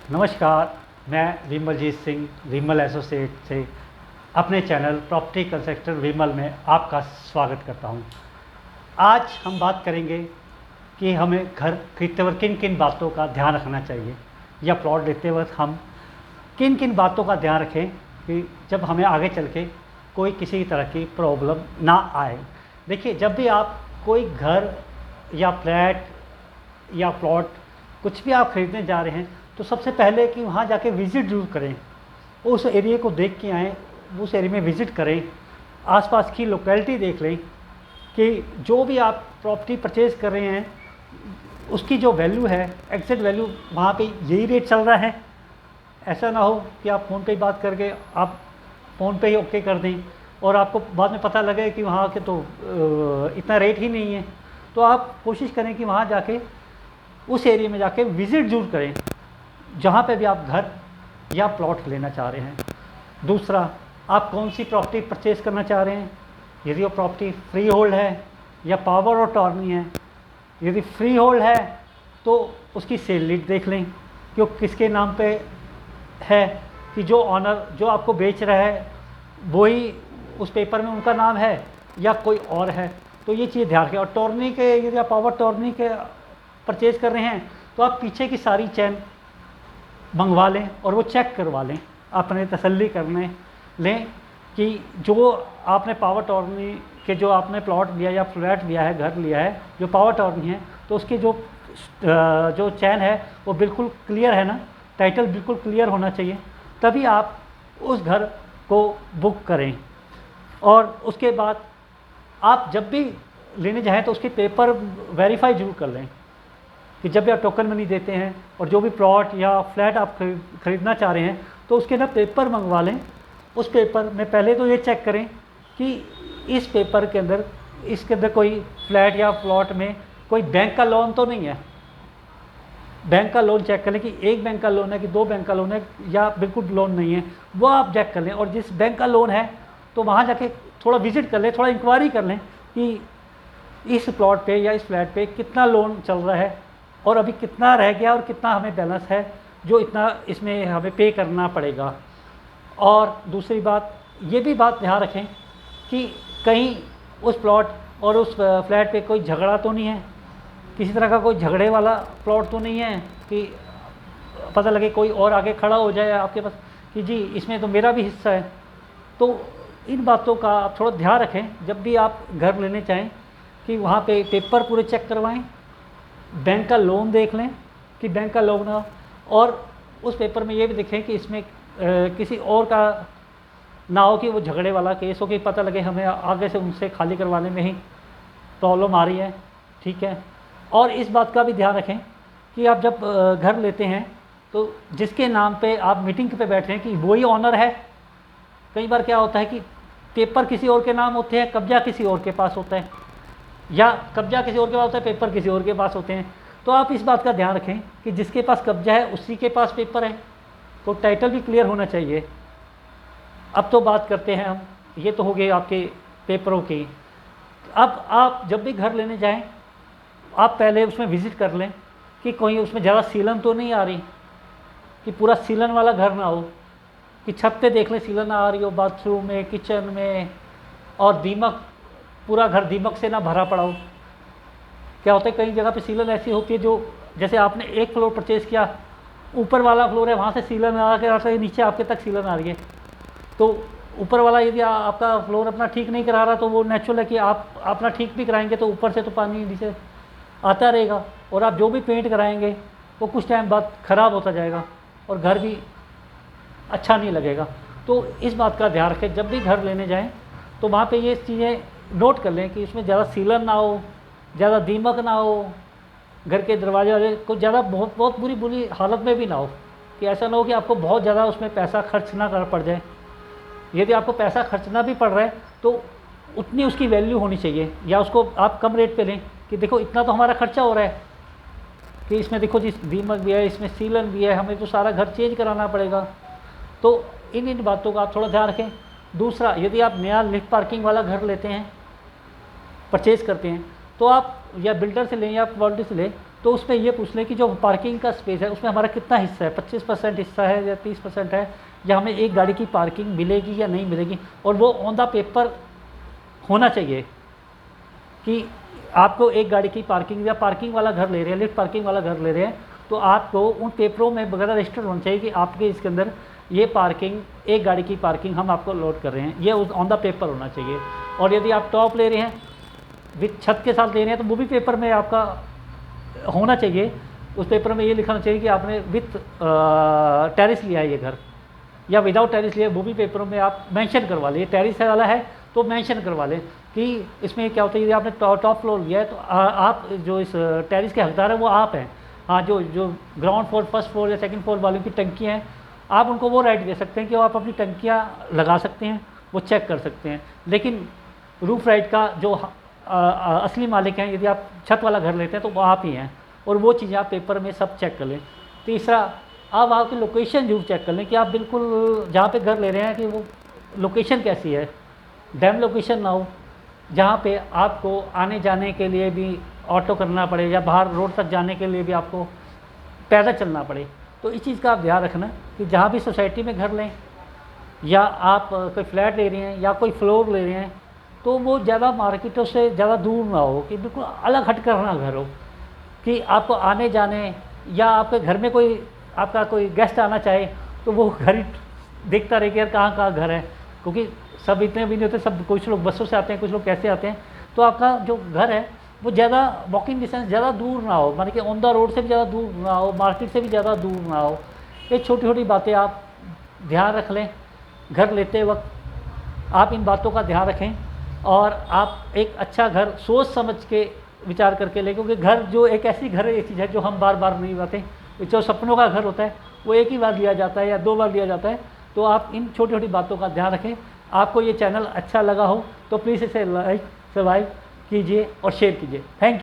नमस्कार। मैं विमलजीत सिंह विमल एसोसिएट से अपने चैनल प्रॉपर्टी कंस्ट्रक्टर विमल में आपका स्वागत करता हूं। आज हम बात करेंगे कि हमें घर खरीदते वक्त किन किन बातों का ध्यान रखना चाहिए या प्लॉट लेते वक्त हम किन किन बातों का ध्यान रखें कि जब हमें आगे चल के कोई किसी तरह की प्रॉब्लम ना आए। देखिए, जब भी आप कोई घर या फ्लैट या प्लॉट कुछ भी आप खरीदने जा रहे हैं तो सबसे पहले कि वहाँ जाके विज़िट ज़रूर करें, उस एरिया को देख के आएँ, उस एरिया में विज़िट करें, आसपास की लोकेलिटी देख लें कि जो भी आप प्रॉपर्टी परचेज़ कर रहे हैं उसकी जो वैल्यू है, एग्जैक्ट वैल्यू वहाँ पे यही रेट चल रहा है। ऐसा ना हो कि आप फ़ोन पे ही बात करके आप फ़ोन पे ही ओके कर दें और आपको बाद में पता लगे कि वहाँ के तो इतना रेट ही नहीं है। तो आप कोशिश करें कि वहाँ जाके उस एरिया में जाके विज़िट ज़रूर करें जहाँ पे भी आप घर या प्लॉट लेना चाह रहे हैं। दूसरा, आप कौन सी प्रॉपर्टी परचेज़ करना चाह रहे हैं, यदि वो प्रॉपर्टी फ्री होल्ड है या पावर ऑफ अटॉर्नी है। यदि फ्री होल्ड है तो उसकी सेल लीड देख लें कि वो किसके नाम पे है, कि जो ऑनर जो आपको बेच रहा है वही उस पेपर में उनका नाम है या कोई और है। तो ये चीज़ ध्यान रखें। और अटॉर्नी के यदि आप पावर अटॉर्नी के परचेज़ कर रहे हैं तो आप पीछे की सारी चैन मंगवा लें और वो चेक करवा लें, अपने तसल्ली करने लें कि जो आपने पावर अटॉर्नी के जो आपने प्लॉट लिया या फ्लैट लिया है, घर लिया है, जो पावर अटॉर्नी है तो उसकी जो चैन है वो बिल्कुल क्लियर है ना, टाइटल बिल्कुल क्लियर होना चाहिए, तभी आप उस घर को बुक करें। और उसके बाद आप जब भी लेने जाएँ तो उसके पेपर वेरीफाई ज़रूर कर लें कि जब भी आप टोकन मनी देते हैं और जो भी प्लॉट या फ्लैट आप खरीदना चाह रहे हैं तो उसके ना पेपर मंगवा लें। उस पेपर में पहले तो ये चेक करें कि इस पेपर के अंदर इसके अंदर कोई फ्लैट या प्लॉट में कोई बैंक का लोन तो नहीं है। बैंक का लोन चेक कर लें कि एक बैंक का लोन है कि दो बैंक का लोन है या बिल्कुल लोन नहीं है, वो आप चेक कर लें। और जिस बैंक का लोन है तो वहाँ जाके थोड़ा विज़िट कर लें, थोड़ा इंक्वायरी कर लें कि इस प्लॉट पे या इस फ्लैट पे कितना लोन चल रहा है और अभी कितना रह गया और कितना हमें बैलेंस है जो इतना इसमें हमें पे करना पड़ेगा। और दूसरी बात, ये भी बात ध्यान रखें कि कहीं उस प्लॉट और उस फ्लैट पे कोई झगड़ा तो नहीं है, किसी तरह का कोई झगड़े वाला प्लॉट तो नहीं है कि पता लगे कोई और आगे खड़ा हो जाए आपके पास कि जी इसमें तो मेरा भी हिस्सा है। तो इन बातों का आप थोड़ा ध्यान रखें जब भी आप घर लेने चाहें कि वहाँ पे पेपर पूरे चेक करवाएं, बैंक का लोन देख लें कि बैंक का लोन हो, और उस पेपर में ये भी देखें कि इसमें किसी और का ना हो कि वो झगड़े वाला केस हो कि पता लगे हमें आगे से उनसे खाली करवाने में ही प्रॉब्लम आ रही है। ठीक है। और इस बात का भी ध्यान रखें कि आप जब घर लेते हैं तो जिसके नाम पे आप मीटिंग पे बैठ रहे हैं कि वही ऑनर है। कई बार क्या होता है कि पेपर किसी और के नाम होते हैं, कब्जा किसी और के पास होता है, या कब्जा किसी और के पास होता है, पेपर किसी और के पास होते हैं। तो आप इस बात का ध्यान रखें कि जिसके पास कब्जा है उसी के पास पेपर है, तो टाइटल भी क्लियर होना चाहिए। अब तो बात करते हैं हम, ये तो हो गए आपके पेपरों की। अब आप जब भी घर लेने जाएं आप पहले उसमें विज़िट कर लें कि कोई उसमें ज़्यादा सीलन तो नहीं आ रही, कि पूरा सीलन वाला घर ना हो, कि छत पे देख लें सीलन आ रही हो, बाथरूम में, किचन में, और दीमक पूरा घर दीमक से ना भरा पड़ा हो। क्या होता है कई जगह पे सीलन ऐसी होती है जो जैसे आपने एक फ्लोर परचेज़ किया, ऊपर वाला फ्लोर है वहाँ से सीलन आ के आता है, नीचे आपके तक सीलन आ रही है। तो ऊपर वाला यदि आपका फ्लोर अपना ठीक नहीं करा रहा तो वो नेचुरल है कि आप अपना ठीक भी कराएंगे तो ऊपर से तो पानी नीचे आता रहेगा, और आप जो भी पेंट कराएंगे वो कुछ टाइम बाद ख़राब होता जाएगा और घर भी अच्छा नहीं लगेगा। तो इस बात का ध्यान रखें जब भी घर लेने जाएं तो वहाँ पे ये चीज़ें नोट कर लें कि इसमें ज़्यादा सीलन ना हो, ज़्यादा दीमक ना हो, घर के दरवाजे वाले कुछ ज़्यादा बहुत बुरी हालत में भी ना हो, कि ऐसा ना हो कि आपको बहुत ज़्यादा उसमें पैसा खर्च ना कर पड़ जाए। यदि आपको पैसा खर्चना भी पड़ रहा है तो उतनी उसकी वैल्यू होनी चाहिए, या उसको आप कम रेट पे लें कि देखो इतना तो हमारा खर्चा हो रहा है कि इसमें देखो जी दीमक भी है, इसमें सीलन भी है, हमें तो सारा घर चेंज कराना पड़ेगा। तो इन बातों का आप थोड़ा ध्यान रखें। दूसरा, यदि आप नया लिफ्ट पार्किंग वाला घर लेते हैं, परचेज़ करते हैं, तो आप या बिल्डर से लें या क्वालिटी से लें तो उसमें ये पूछ लें कि जो पार्किंग का स्पेस है उसमें हमारा कितना हिस्सा है, 25% हिस्सा है या 30% है, या हमें एक गाड़ी की पार्किंग मिलेगी या नहीं मिलेगी। और वो ऑन द पेपर होना चाहिए कि आपको एक गाड़ी की पार्किंग, या पार्किंग वाला घर ले रहे हैं, लिफ्ट पार्किंग वाला घर ले रहे हैं, तो आपको उन पेपरों में वगैरह रजिस्टर होना चाहिए कि आपके इसके अंदर ये पार्किंग, एक गाड़ी की पार्किंग हम आपको अलॉट कर रहे हैं, ये ऑन द पेपर होना चाहिए। और यदि आप टॉप ले रहे हैं, विथ छत के साथ ले रहे हैं, तो वो भी पेपर में आपका होना चाहिए। उस पेपर में ये लिखना चाहिए कि आपने विथ टेरिस लिया है ये घर, या विदाउट टेरिस लिया, वो भी पेपरों में आप मेंशन करवा लें। टेरिस वाला है तो मेंशन करवा लें कि इसमें क्या होता है, यदि आपने टॉप फ्लोर लिया है तो आप जो इस टेरिस के हकदार हैं वो आप हैं। हाँ, जो ग्राउंड फ्लोर, फर्स्ट फ्लोर या सेकंड फ्लोर वालों की टंकी हैं, आप उनको वो राइट दे सकते हैं कि वो आप अपनी टंकियाँ लगा सकते हैं, वो चेक कर सकते हैं। लेकिन रूफ राइट का जो असली मालिक हैं, यदि आप छत वाला घर लेते हैं तो वो आप ही हैं, और वो चीज़ें आप पेपर में सब चेक कर लें। तीसरा, आप आपकी लोकेशन जरूर चेक कर लें कि आप बिल्कुल जहाँ पे घर ले रहे हैं कि वो लोकेशन कैसी है, डैम लोकेशन ना हो जहाँ पे आपको आने जाने के लिए भी ऑटो करना पड़े, या बाहर रोड तक जाने के लिए भी आपको पैदल चलना पड़े। तो इस चीज़ का आप ध्यान रखना कि जहाँ भी सोसाइटी में घर लें, या आप कोई फ्लैट ले रहे हैं या कोई फ्लोर ले रहे हैं, तो वो ज़्यादा मार्केटों से ज़्यादा दूर ना हो, कि बिल्कुल अलग हट कर ना घर हो, कि आपको आने जाने, या आपके घर में कोई आपका कोई गेस्ट आना चाहे तो वो घर ही देखता रहे कि यार कहाँ कहाँ घर है, क्योंकि सब इतने भी नहीं होते, सब कुछ लोग बसों से आते हैं, कुछ लोग कैसे आते हैं। तो आपका जो घर है वो ज़्यादा वॉकिंग डिस्टेंस ज़्यादा दूर ना हो, माने कि ऑन द रोड से भी ज़्यादा दूर ना हो, मार्केट से भी ज़्यादा दूर ना हो। ये छोटी छोटी बातें आप ध्यान रख लें घर लेते वक्त। आप इन बातों का ध्यान रखें और आप एक अच्छा घर सोच समझ के विचार करके लें, क्योंकि घर जो एक ऐसी घर है, एक चीज़ है जो हम बार बार नहीं पाते। जो सपनों का घर होता है वो एक ही बार लिया जाता है या 2 बार लिया जाता है। तो आप इन छोटी छोटी बातों का ध्यान रखें। आपको ये चैनल अच्छा लगा हो तो प्लीज़ इसे लाइक, सब्सक्राइब कीजिए और शेयर कीजिए। Thank you.